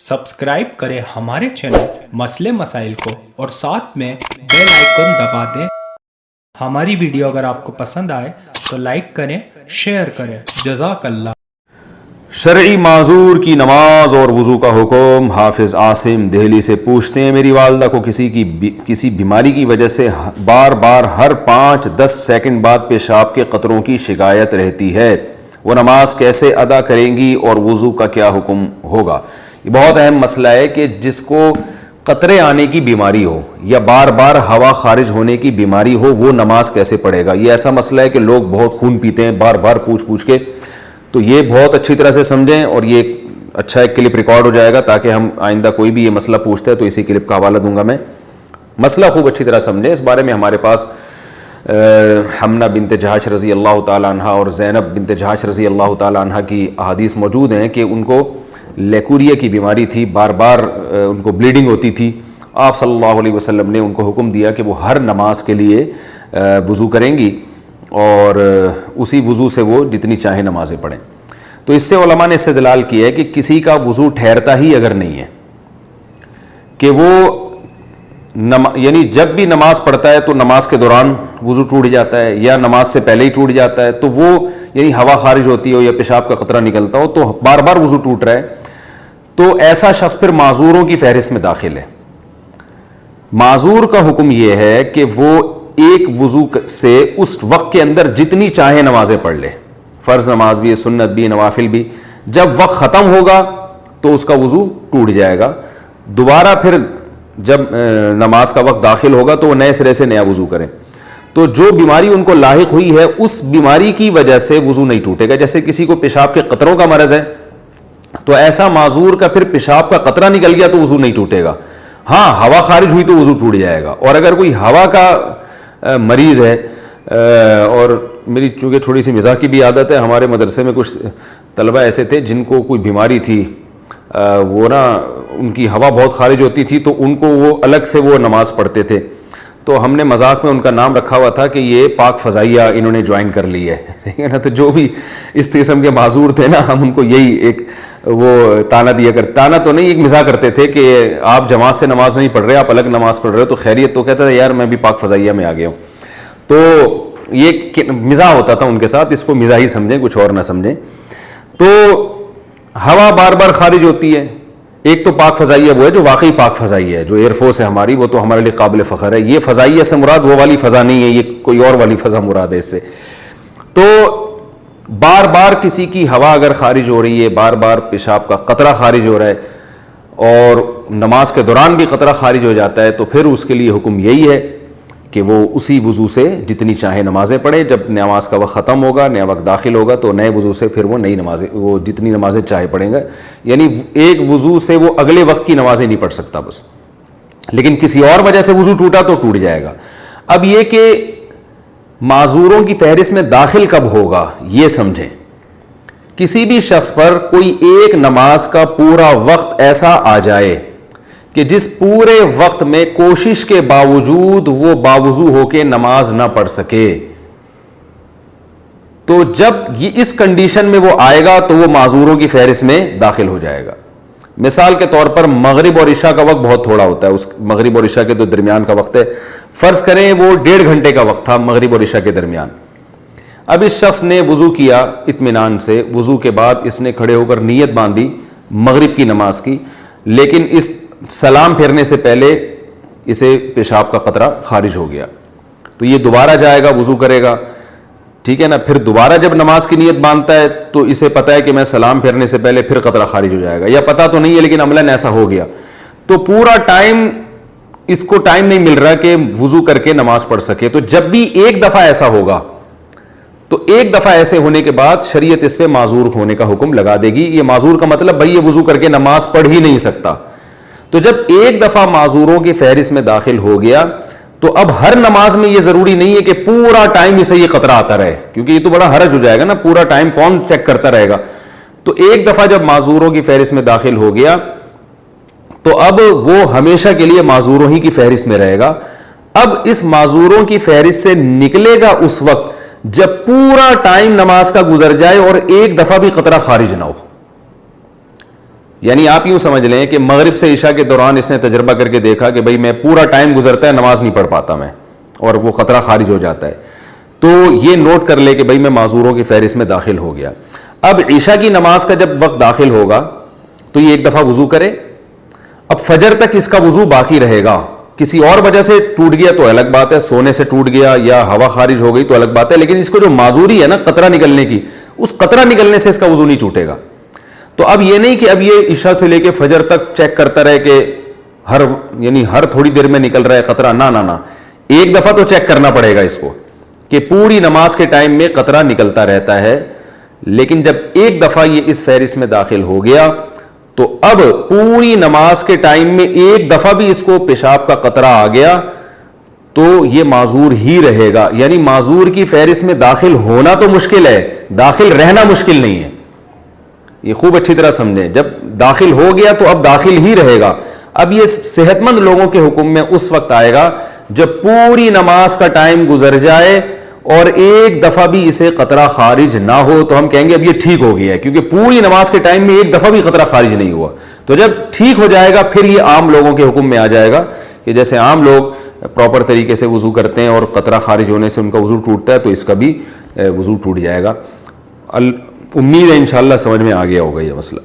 Subscribe करें हमारे channel मसले मसाइल को और साथ में बेल आइकन दबा दें। हमारी वीडियो अगर आपको पसंद आए तो लाइक करें, शेयर करें। जज़ाकल्लाह। शरई माजूर की नमाज और वज़ू का हुक्म। हाफिज़ आसिम दिल्ली से पूछते हैं, मेरी वालदा को किसी बीमारी की वजह से बार बार हर 5-10 सेकंड बाद पेशाब के कतरों की शिकायत रहती है, वो नमाज कैसे अदा करेंगी और वज़ू का क्या हुक्म होगा? ये बहुत अहम मसला है कि जिसको कतरे आने की बीमारी हो या बार बार हवा खारिज होने की बीमारी हो, वो नमाज कैसे पढ़ेगा। ये ऐसा मसला है कि लोग बहुत खून पीते हैं बार बार पूछ के, तो ये बहुत अच्छी तरह से समझें और ये अच्छा एक क्लिप रिकॉर्ड हो जाएगा ताकि हम आइंदा कोई भी ये मसला पूछता है तो इसी क्लिप का हवाला दूंगा मैं। मसला खूब अच्छी तरह समझें। इस बारे में हमारे पास हमना बिनत जहाश रज़ी अल्लाह ताला अन्हा और ज़ैनब बिनत जहाश रज़ी अल्लाह ताला अन्हा की अहादीस मौजूद हैं कि उनको लेकुरिया की बीमारी थी, बार बार उनको ब्लीडिंग होती थी। आप सल्लल्लाहु अलैहि वसल्लम ने उनको हुक्म दिया कि वो हर नमाज के लिए वज़ू करेंगी और उसी वज़ू से वो जितनी चाहे नमाज़ें पढ़ें। तो इससे उलमा ने इस्तेदलाल किया है कि किसी का वज़ू ठहरता ही अगर नहीं है कि वो यानी जब भी नमाज पढ़ता है तो नमाज के दौरान वज़ू टूट जाता है या नमाज से पहले ही टूट जाता है, तो वो यानी हवा खारिज होती हो या पेशाब का कतरा निकलता हो तो बार बार वज़ू टूट रहा है, तो ऐसा शख्स फिर माजूरों की फहरिस्त में दाखिल है। माजूर का हुक्म यह है कि वो एक वज़ू से उस वक्त के अंदर जितनी चाहे नमाजें पढ़ ले, फ़र्ज़ नमाज भी, सुन्नत भी, नवाफिल भी। जब वक्त ख़त्म होगा तो उसका वज़ू टूट जाएगा। दोबारा फिर जब नमाज का वक्त दाखिल होगा तो वो नए सिरे से नया वज़ू करें। तो जो बीमारी उनको लाहिक हुई है उस बीमारी की वजह से वज़ू नहीं टूटेगा। जैसे किसी को पेशाब के कतरों का मरज़ है तो ऐसा माजूर का फिर पेशाब का कतरा निकल गया तो वज़ू नहीं टूटेगा। हाँ, हवा खारिज हुई तो वज़ू टूट जाएगा। और अगर कोई हवा का मरीज़ है, और मेरी चूँकि थोड़ी सी मिजाज की भी आदत है, हमारे मदरसे में कुछ तलबा ऐसे थे जिनको कोई बीमारी थी, वो ना उनकी हवा बहुत खारिज होती थी तो उनको वो अलग से वो नमाज़ पढ़ते थे। तो हमने मजाक में उनका नाम रखा हुआ था कि ये पाक फ़ज़ाइया इन्होंने ज्वाइन कर ली है, ठीक है ना। तो जो भी इस किस्म के माजूर थे ना, हम उनको यही एक वो ताना दिया करते, ताना तो नहीं, एक मजाक करते थे कि आप जमात से नमाज नहीं पढ़ रहे, आप अलग नमाज पढ़ रहे हो तो खैरियत। तो कहता था यार मैं भी पाक फ़ज़ाइया में आ गया हूँ। तो ये मिज़ा होता था उनके साथ, इसको मिज़ा ही समझें, कुछ और ना समझें। तो हवा बार बार खारिज होती है। एक तो पाक फ़ज़ाइया वो है जो वाकई पाक फ़ज़ाइया है, जो एयरफोर्स है हमारी, वो तो हमारे लिए काबिल फ़ख्र है। ये फ़ज़ाइया से मुराद वो वाली फ़ज़ा नहीं है, ये कोई और वाली फ़ज़ा मुराद है इससे। तो बार बार किसी की हवा अगर खारिज हो रही है, बार बार पेशाब का कतरा खारिज हो रहा है और नमाज के दौरान भी कतरा खारिज हो जाता है, तो फिर उसके लिए हुक्म यही है कि वो उसी वज़ू से जितनी चाहे नमाज़ें पढ़े। जब नमाज का वक्त ख़त्म होगा, नया वक्त दाखिल होगा, तो नए वज़ू से फिर वो नई नमाज़ें, वो जितनी नमाज़ें चाहे पढ़ेंगे। यानी एक वज़ू से वो अगले वक्त की नमाज़ें नहीं पढ़ सकता बस, लेकिन किसी और वजह से वज़ू टूटा तो टूट जाएगा। अब ये कि माजूरों की फहरिस्त में दाखिल कब होगा ये समझें। किसी भी शख्स पर कोई एक नमाज का पूरा वक्त ऐसा आ जाए कि जिस पूरे वक्त में कोशिश के बावजूद वो बावजू होके नमाज ना पढ़ सके, तो जब ये इस कंडीशन में वो आएगा तो वो माजूरों की फहरिस्त में दाखिल हो जाएगा। मिसाल के तौर पर मगरिब और इशा का वक्त बहुत थोड़ा होता है, उस मगरिब और इशा के तो दरमियान का वक्त है, फर्ज करें वो 1.5 घंटे का वक्त था मगरिब और इशा के दरमियान। अब इस शख्स ने वज़ू किया इत्मीनान से, वज़ू के बाद इसने खड़े होकर नीयत बांधी मगरिब की नमाज की, लेकिन इस सलाम फेरने से पहले इसे पेशाब का कतरा खारिज हो गया, तो ये दोबारा जाएगा, वज़ू करेगा, ठीक है ना। फिर दोबारा जब नमाज की नीयत बांधता है तो इसे पता है कि मैं सलाम फेरने से पहले फिर कतरा खारिज हो जाएगा, या पता तो नहीं है लेकिन अमलन ऐसा हो गया, तो पूरा टाइम इसको टाइम नहीं मिल रहा कि वज़ू करके नमाज पढ़ सके। तो जब भी एक दफ़ा ऐसा होगा तो एक दफ़ा ऐसे होने के बाद शरीयत इस पे माजूर होने का हुक्म लगा देगी। ये माजूर का मतलब भाई ये वज़ू करके नमाज पढ़ ही नहीं सकता। तो जब एक दफ़ा माजूरों की फहरिस्त में दाखिल हो गया तो अब हर नमाज में ये ज़रूरी नहीं है कि पूरा टाइम इसे ये कतरा आता रहे, क्योंकि ये तो बड़ा हरज हो जाएगा ना, पूरा टाइम कौन चेक करता रहेगा। तो एक दफ़ा जब माजूरों की फहरिस्त में दाखिल हो गया तो अब वो हमेशा के लिए माजूरों ही की फहरिस्त में रहेगा। अब इस माजूरों की फहरिस्त से निकलेगा उस वक्त जब पूरा टाइम नमाज का गुजर जाए और एक दफ़ा भी कतरा खारिज ना हो। یعنی آپ یوں سمجھ لیں کہ مغرب سے عشاء کے دوران اس نے تجربہ کر کے دیکھا کہ بھائی میں پورا ٹائم گزرتا ہے نماز نہیں پڑھ پاتا میں، اور وہ قطرہ خارج ہو جاتا ہے، تو یہ نوٹ کر لے کہ بھائی میں معذوروں کی فہرست میں داخل ہو گیا۔ اب عشاء کی نماز کا جب وقت داخل ہوگا تو یہ ایک دفعہ وضو کرے، اب فجر تک اس کا وضو باقی رہے گا، کسی اور وجہ سے ٹوٹ گیا تو الگ بات ہے، سونے سے ٹوٹ گیا یا ہوا خارج ہو گئی تو الگ بات ہے، لیکن اس کو جو معذوری ہے نا قطرہ نکلنے کی، اس قطرہ نکلنے سے اس کا وضو نہیں ٹوٹے گا۔ تو اب یہ نہیں کہ اب یہ عشاء سے لے کے فجر تک چیک کرتا رہے کہ ہر تھوڑی دیر میں نکل رہا ہے قطرہ، نہ ایک دفعہ تو چیک کرنا پڑے گا اس کو کہ پوری نماز کے ٹائم میں قطرہ نکلتا رہتا ہے، لیکن جب ایک دفعہ یہ اس فہرست میں داخل ہو گیا تو اب پوری نماز کے ٹائم میں ایک دفعہ بھی اس کو پیشاب کا قطرہ آ گیا تو یہ معذور ہی رہے گا، یعنی معذور کی فہرست میں داخل ہونا تو مشکل ہے، داخل رہنا مشکل نہیں ہے۔ یہ خوب اچھی طرح سمجھیں، جب داخل ہو گیا تو اب داخل ہی رہے گا۔ اب یہ صحت مند لوگوں کے حکم میں اس وقت آئے گا جب پوری نماز کا ٹائم گزر جائے اور ایک دفعہ بھی اسے قطرہ خارج نہ ہو تو ہم کہیں گے اب یہ ٹھیک ہو گیا ہے، کیونکہ پوری نماز کے ٹائم میں ایک دفعہ بھی قطرہ خارج نہیں ہوا۔ تو جب ٹھیک ہو جائے گا پھر یہ عام لوگوں کے حکم میں آ جائے گا کہ جیسے عام لوگ پراپر طریقے سے وضو کرتے ہیں اور قطرہ خارج ہونے سے ان کا وضو ٹوٹتا ہے تو اس کا بھی وضو ٹوٹ جائے گا۔ امید ہے انشاءاللہ سمجھ میں آ گیا ہوگا یہ مسئلہ۔